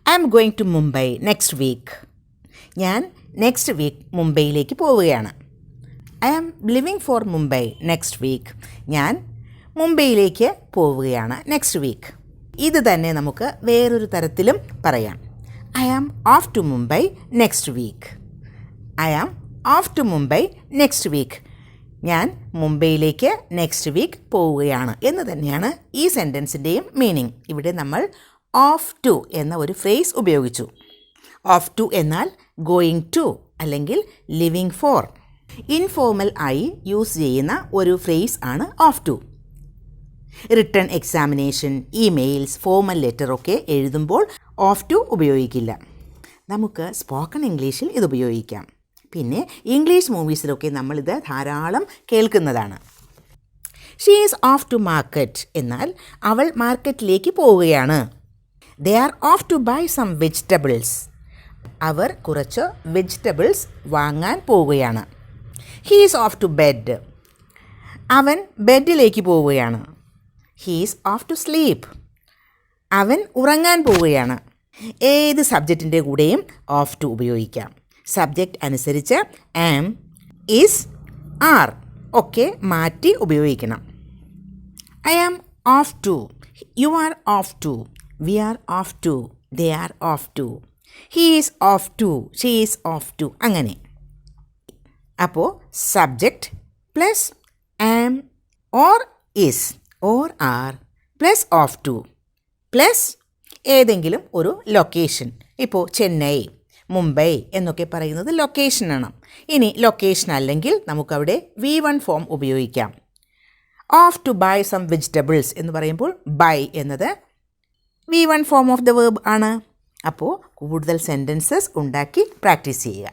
I am going to Mumbai next week. ഞാൻ next week മുംബൈയിലേക്ക് പോവുകയാണ്. I am living for Mumbai next week. ഞാൻ മുംബൈയിലേക്ക് പോവുകയാണ് നെക്സ്റ്റ് വീക്ക്. ഇത് തന്നെ നമുക്ക് വേറൊരു തരത്തിലും പറയാം. I am off to Mumbai next week. I am off to Mumbai next week. ഞാൻ മുംബൈയിലേക്ക് നെക്സ്റ്റ് വീക്ക് പോവുകയാണ് എന്ന് തന്നെയാണ് ഈ സെൻറ്റൻസിൻ്റെയും മീനിങ്. ഇവിടെ നമ്മൾ ഓഫ് ടു എന്ന ഒരു ഫ്രേസ് ഉപയോഗിച്ചു. ഓഫ് ടു എന്നാൽ ഗോയിങ് ടു അല്ലെങ്കിൽ ലിവിങ് ഫോർ. ഇൻഫോർമൽ ആയി യൂസ് ചെയ്യുന്ന ഒരു ഫ്രേസ് ആണ് off to. Written examination, emails, formal ലെറ്ററൊക്കെ എഴുതുമ്പോൾ ഓഫ് ടു ഉപയോഗിക്കില്ല. നമുക്ക് സ്പോക്കൺ ഇംഗ്ലീഷിൽ ഇത് ഉപയോഗിക്കാം. പിന്നെ ഇംഗ്ലീഷ് മൂവീസിലൊക്കെ നമ്മളിത് ധാരാളം കേൾക്കുന്നതാണ്. She is off to market എന്നാൽ അവൾ മാർക്കറ്റിലേക്ക് പോവുകയാണ്. They are off to buy some vegetables. അവർ കുറച്ച് വെജിറ്റബിൾസ് വാങ്ങാൻ പോവുകയാണ്. He is off to bed. അവൻ ബെഡിലേക്ക് പോവുകയാണ്. He is off to sleep. അവൻ ഉറങ്ങാൻ പോവുകയാണ്. ഏത് സബ്ജക്റ്റിൻ്റെ കൂടെയും ഓഫ് ടു ഉപയോഗിക്കാം. സബ്ജക്റ്റ് അനുസരിച്ച് ആം, ഈസ്, ആർ ഒക്കെ മാറ്റി ഉപയോഗിക്കണം. I am off to, you are off to, we are off to, they are off to, he is off to, she is off to, അങ്ങനെ. അപ്പോൾ subject plus am or is or are plus off to plus ഏതെങ്കിലും ഒരു location. ഇപ്പോൾ ചെന്നൈ, മുംബൈ എന്നൊക്കെ പറയുന്നത് ലൊക്കേഷനാണ്. ഇനി location അല്ലെങ്കിൽ നമുക്കവിടെ V1 ഫോം ഉപയോഗിക്കാം. Off to buy some vegetables എന്ന് പറയുമ്പോൾ ബൈ എന്നത് V1 form of the verb ആണ്. അപ്പോൾ കൂടുതൽ സെൻറ്റൻസസ് ഉണ്ടാക്കി പ്രാക്ടീസ് ചെയ്യുക.